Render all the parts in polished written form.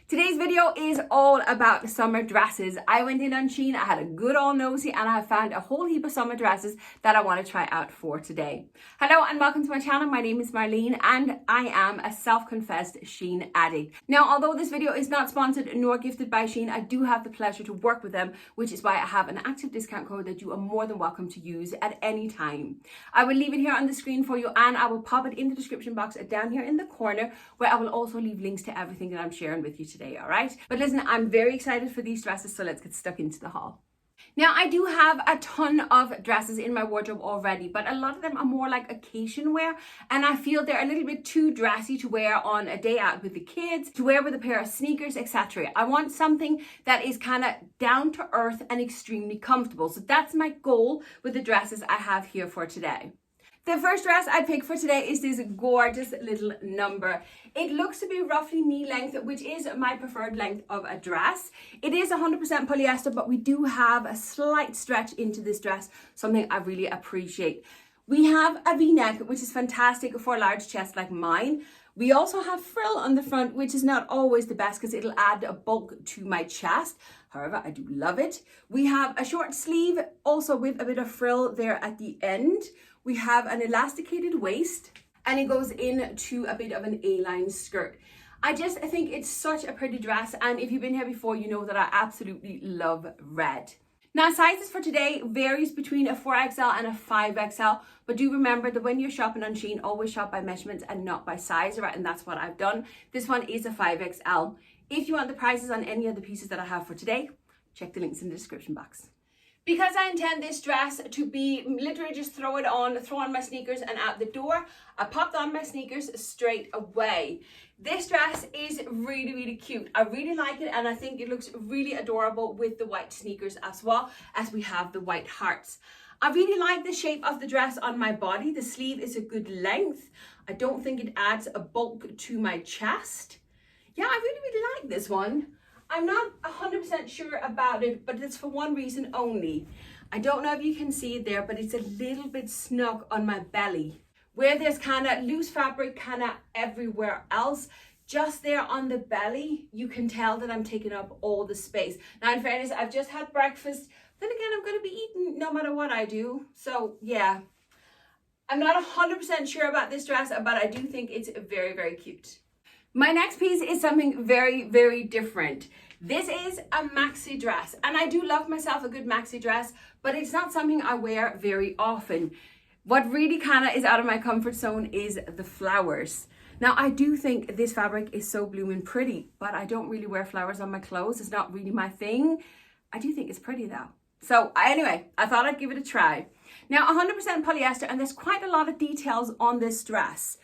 Today's video is all about summer dresses. I went in on SHEIN, I had a good old nosy, and I have found a whole heap of summer dresses that I want to try out for today. Hello and welcome to my channel. My name is Marleen and I am a self-confessed SHEIN addict. Now, although this video is not sponsored nor gifted by SHEIN, I do have the pleasure to work with them, which is why I have an active discount code that you are more than welcome to use at any time. I will leave it here on the screen for you and I will pop it in the description box down here in the corner, where I will also leave links to everything that I'm sharing with you today, all right? But listen, I'm very excited for these dresses, so let's get stuck into the haul. Now, I do have a ton of dresses in my wardrobe already, but a lot of them are more like occasion wear, and I feel they're a little bit too dressy to wear on a day out with the kids, to wear with a pair of sneakers, etc. I want something that is kind of down to earth and extremely comfortable. So that's my goal with the dresses I have here for today. The first dress I picked for today is this gorgeous little number. It looks to be roughly knee length, which is my preferred length of a dress. It is 100% polyester, but we do have a slight stretch into this dress, something I really appreciate. We have a V-neck, which is fantastic for a large chest like mine. We also have frill on the front, which is not always the best because it'll add a bulk to my chest. However, I do love it. We have a short sleeve, also with a bit of frill there at the end. We have an elasticated waist and it goes into a bit of an A-line skirt. I think it's such a pretty dress, and if you've been here before, you know that I absolutely love red. Now, sizes for today varies between a 4XL and a 5XL, but do remember that when you're shopping on SHEIN, always shop by measurements and not by size, right? And that's what I've done. This one is a 5XL. If you want the prices on any of the pieces that I have for today, check the links in the description box. Because I intend this dress to be literally just throw on my sneakers and out the door, I popped on my sneakers straight away. This dress is really, really cute. I really like it, and I think it looks really adorable with the white sneakers as well as we have the white hearts. I really like the shape of the dress on my body. The sleeve is a good length. I don't think it adds a bulk to my chest. Yeah, I really, really like this one. I'm not 100% sure about it, but it's for one reason only. I don't know if you can see it there, but it's a little bit snug on my belly. Where there's kind of loose fabric kind of everywhere else, just there on the belly, you can tell that I'm taking up all the space. Now, in fairness, I've just had breakfast. Then again, I'm going to be eating no matter what I do. So, yeah. I'm not 100% sure about this dress, but I do think it's very, very cute. My next piece is something very, very different. This is a maxi dress, and I do love myself a good maxi dress, but it's not something I wear very often. What really kind of is out of my comfort zone is the flowers. Now, I do think this fabric is so blooming pretty, but I don't really wear flowers on my clothes. It's not really my thing. I do think it's pretty though. So anyway, I thought I'd give it a try. Now, 100% polyester, and there's quite a lot of details on this dress.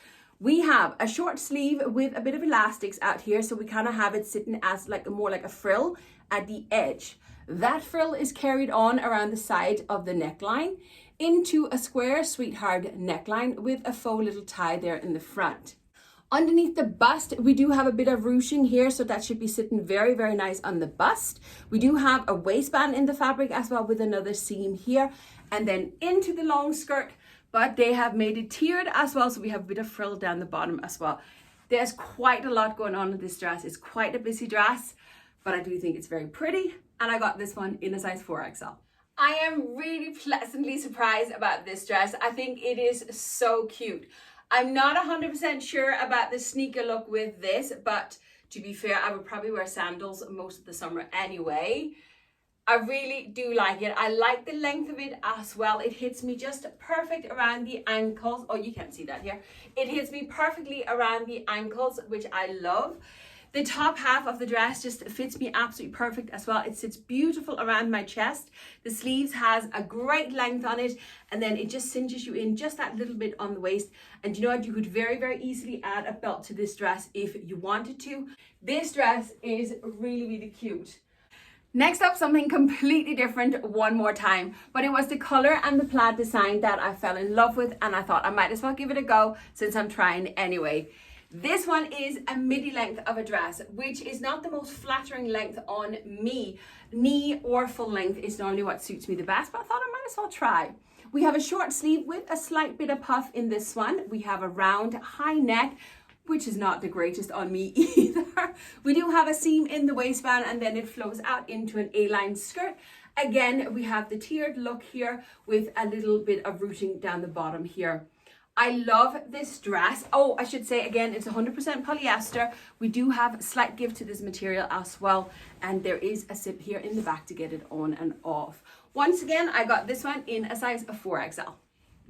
We have a short sleeve with a bit of elastics out here, so we kind of have it sitting as more like a frill at the edge. That frill is carried on around the side of the neckline into a square sweetheart neckline with a faux little tie there in the front. Underneath the bust, we do have a bit of ruching here, so that should be sitting very, very nice on the bust. We do have a waistband in the fabric as well with another seam here, and then into the long skirt. But they have made it tiered as well, so we have a bit of frill down the bottom as well. There's quite a lot going on with this dress. It's quite a busy dress, but I do think it's very pretty, and I got this one in a size 4XL. I am really pleasantly surprised about this dress. I think it is so cute. I'm not 100% sure about the sneaker look with this, but to be fair, I would probably wear sandals most of the summer anyway. I really do like it. I like the length of it as well. It hits me just perfect around the ankles. Oh, you can't see that here. It hits me perfectly around the ankles, which I love. The top half of the dress just fits me absolutely perfect as well. It sits beautiful around my chest. The sleeves has a great length on it, and then it just cinches you in just that little bit on the waist. And you know what? You could very, very easily add a belt to this dress if you wanted to. This dress is really, really cute. Next up, something completely different one more time, but it was the color and the plaid design that I fell in love with, and I thought I might as well give it a go since I'm trying anyway. This one is a midi length of a dress, which is not the most flattering length on me. Knee or full length is normally what suits me the best, but I thought I might as well try. We have a short sleeve with a slight bit of puff in this one. We have a round high neck which is not the greatest on me either. We do have a seam in the waistband and then it flows out into an A-line skirt. Again, we have the tiered look here with a little bit of ruching down the bottom here. I love this dress. Oh, I should say again, it's 100% polyester. We do have a slight give to this material as well. And there is a zip here in the back to get it on and off. Once again, I got this one in a size of 4XL.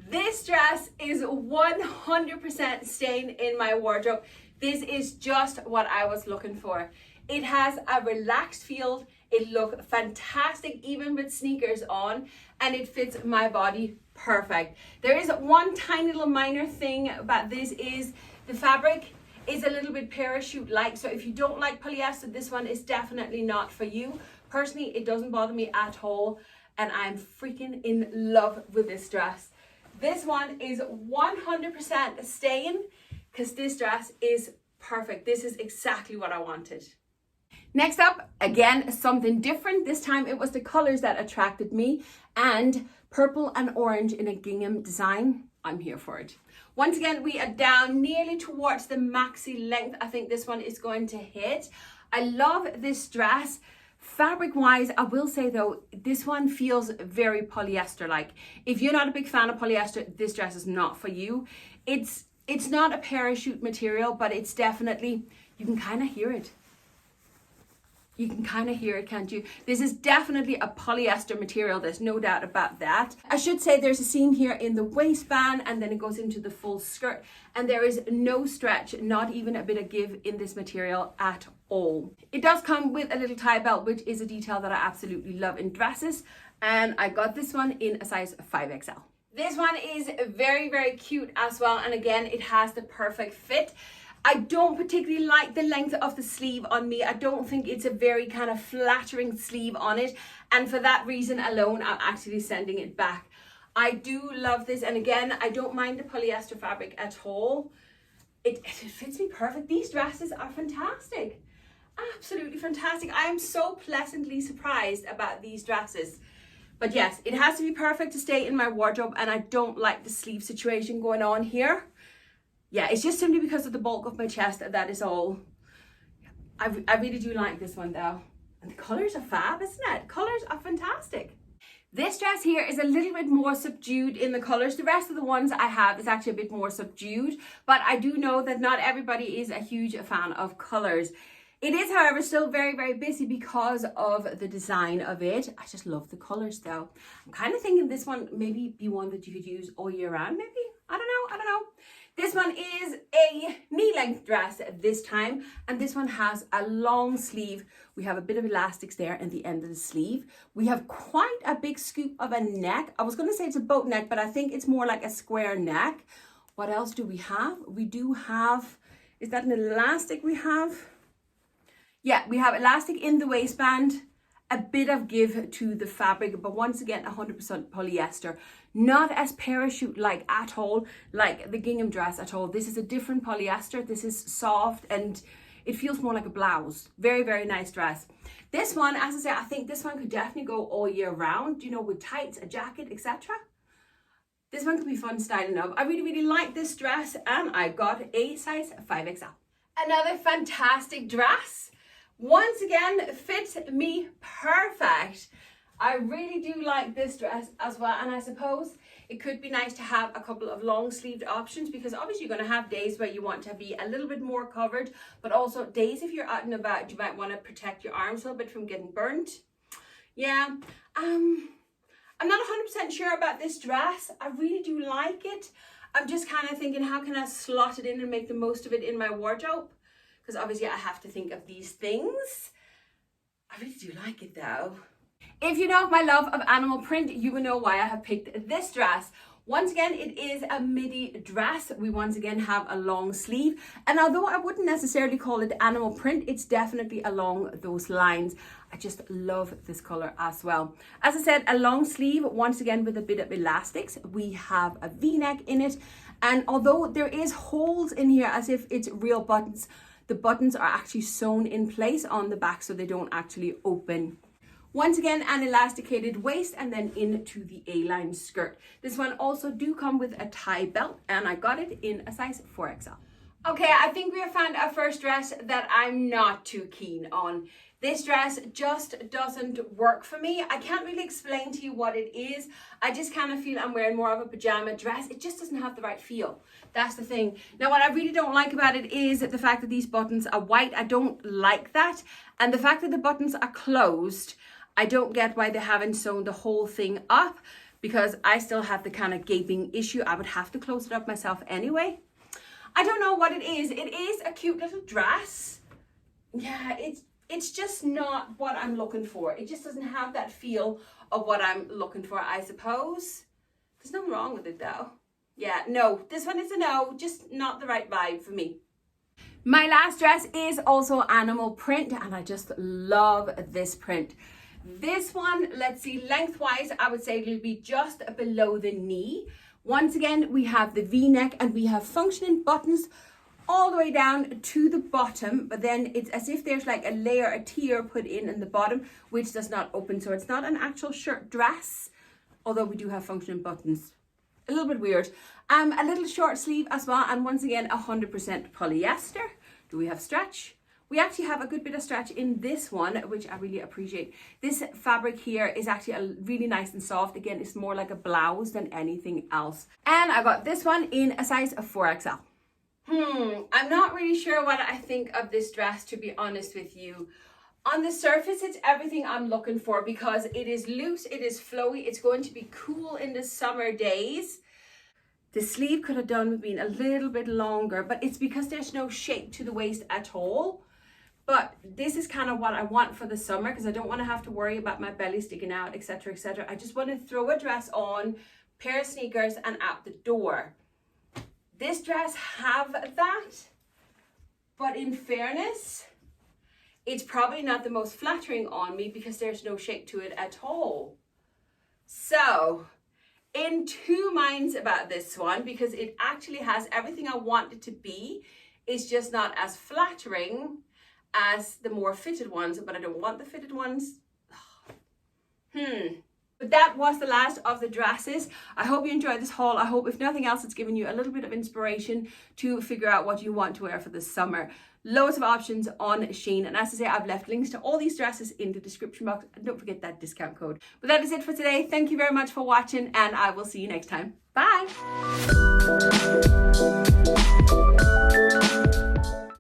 This dress is 100% staying in my wardrobe. This is just what I was looking for. It has a relaxed feel. It looks fantastic even with sneakers on, and it fits my body perfect. There is one tiny little minor thing about this is the fabric is a little bit parachute-like. So if you don't like polyester, this one is definitely not for you. Personally, it doesn't bother me at all, and I'm freaking in love with this dress. This one is 100% staying because this dress is perfect. This is exactly what I wanted. Next up, again, something different. This time it was the colors that attracted me, and purple and orange in a gingham design. I'm here for it. Once again, we are down nearly towards the maxi length. I think this one is going to hit. I love this dress. Fabric wise, I will say though, this one feels very polyester like. If you're not a big fan of polyester, this dress is not for you. It's not a parachute material, but it's definitely, you can kind of hear it. You can kind of hear it, can't you? This is definitely a polyester material. There's no doubt about that. I should say there's a seam here in the waistband and then it goes into the full skirt. And there is no stretch, not even a bit of give in this material at all. It does come with a little tie belt, which is a detail that I absolutely love in dresses. And I got this one in a size 5XL. This one is very, very cute as well. And again, it has the perfect fit. I don't particularly like the length of the sleeve on me. I don't think it's a very kind of flattering sleeve on it. And for that reason alone, I'm actually sending it back. I do love this. And again, I don't mind the polyester fabric at all. It fits me perfect. These dresses are fantastic. Absolutely fantastic. I am so pleasantly surprised about these dresses. But yes, it has to be perfect to stay in my wardrobe. And I don't like the sleeve situation going on here. Yeah, it's just simply because of the bulk of my chest, that is all. I really do like this one though. And the colors are fab, isn't it? Colors are fantastic. This dress here is a little bit more subdued in the colors. The rest of the ones I have is actually a bit more subdued, but I do know that not everybody is a huge fan of colors. It is, however, still very, very busy because of the design of it. I just love the colors though. I'm kind of thinking this one maybe be one that you could use all year round, maybe? I don't know. This one is a knee-length dress this time, and this one has a long sleeve. We have a bit of elastics there at the end of the sleeve. We have quite a big scoop of a neck. I was going to say it's a boat neck, but I think it's more like a square neck. What else do we have? We do have, is that an elastic we have? Yeah, we have elastic in the waistband. A bit of give to the fabric, but once again 100% polyester, not as parachute-like at all, like the gingham dress at all. This is a different polyester. This is soft and it feels more like a blouse. Very, very nice dress. This one, as I say, I think this one could definitely go all year round, you know, with tights, a jacket, etc. This one could be fun styling up. I really, really like this dress, and I got a size 5XL. Another fantastic dress. Once again, fits me perfect. I really do like this dress as well, and I suppose it could be nice to have a couple of long sleeved options, because obviously you're going to have days where you want to be a little bit more covered, but also days if you're out and about, you might want to protect your arms a little bit from getting burnt. Yeah, I'm not 100% sure about this dress. I really do like it. I'm just kind of thinking, how can I slot it in and make the most of it in my wardrobe? Because obviously I have to think of these things. I really do like it though. If you know my love of animal print, you will know why I have picked this dress. Once again, it is a midi dress. We once again have a long sleeve. And although I wouldn't necessarily call it animal print, it's definitely along those lines. I just love this color as well. As I said, a long sleeve, once again with a bit of elastics. We have a V-neck in it. And although there is holes in here as if it's real buttons, the buttons are actually sewn in place on the back so they don't actually open. Once again, an elasticated waist and then into the A-line skirt. This one also do come with a tie belt, and I got it in a size 4XL. Okay, I think we have found a first dress that I'm not too keen on. This dress just doesn't work for me. I can't really explain to you what it is. I just kind of feel I'm wearing more of a pajama dress. It just doesn't have the right feel. That's the thing. Now, what I really don't like about it is the fact that these buttons are white. I don't like that. And the fact that the buttons are closed, I don't get why they haven't sewn the whole thing up, because I still have the kind of gaping issue. I would have to close it up myself anyway. I don't know what it is. It is a cute little dress. Yeah, it's just not what I'm looking for. It just doesn't have that feel of what I'm looking for, I suppose. There's nothing wrong with it though. Yeah, no, this one is a no, just not the right vibe for me. My last dress is also animal print, and I just love this print. This one, let's see, lengthwise, I would say it'll be just below the knee. Once again, we have the V-neck and we have functioning buttons all the way down to the bottom, but then it's as if there's like a layer, a tier put in the bottom, which does not open. So it's not an actual shirt dress, although we do have functioning buttons. A little bit weird. A little short sleeve as well, and once again, 100% polyester. Do we have stretch? We actually have a good bit of stretch in this one, which I really appreciate. This fabric here is actually really nice and soft. Again, it's more like a blouse than anything else. And I got this one in a size of 4XL. I'm not really sure what I think of this dress, to be honest with you. On the surface, it's everything I'm looking for because it is loose, it is flowy, it's going to be cool in the summer days. The sleeve could have done with being a little bit longer, but it's because there's no shape to the waist at all. But this is kind of what I want for the summer, because I don't want to have to worry about my belly sticking out, etc., etc. I just want to throw a dress on, pair of sneakers, and out the door. This dress have that, but in fairness, it's probably not the most flattering on me because there's no shape to it at all. So, in two minds about this one, because it actually has everything I want it to be. It's just not as flattering as the more fitted ones, but I don't want the fitted ones. But that was the last of the dresses. I hope you enjoyed this haul. I hope, if nothing else, it's given you a little bit of inspiration to figure out what you want to wear for the summer. Loads of options on SHEIN, and as I say, I've left links to all these dresses in the description box, and don't forget that discount code. But that is it for today. Thank you very much for watching, and I will see you next time. Bye.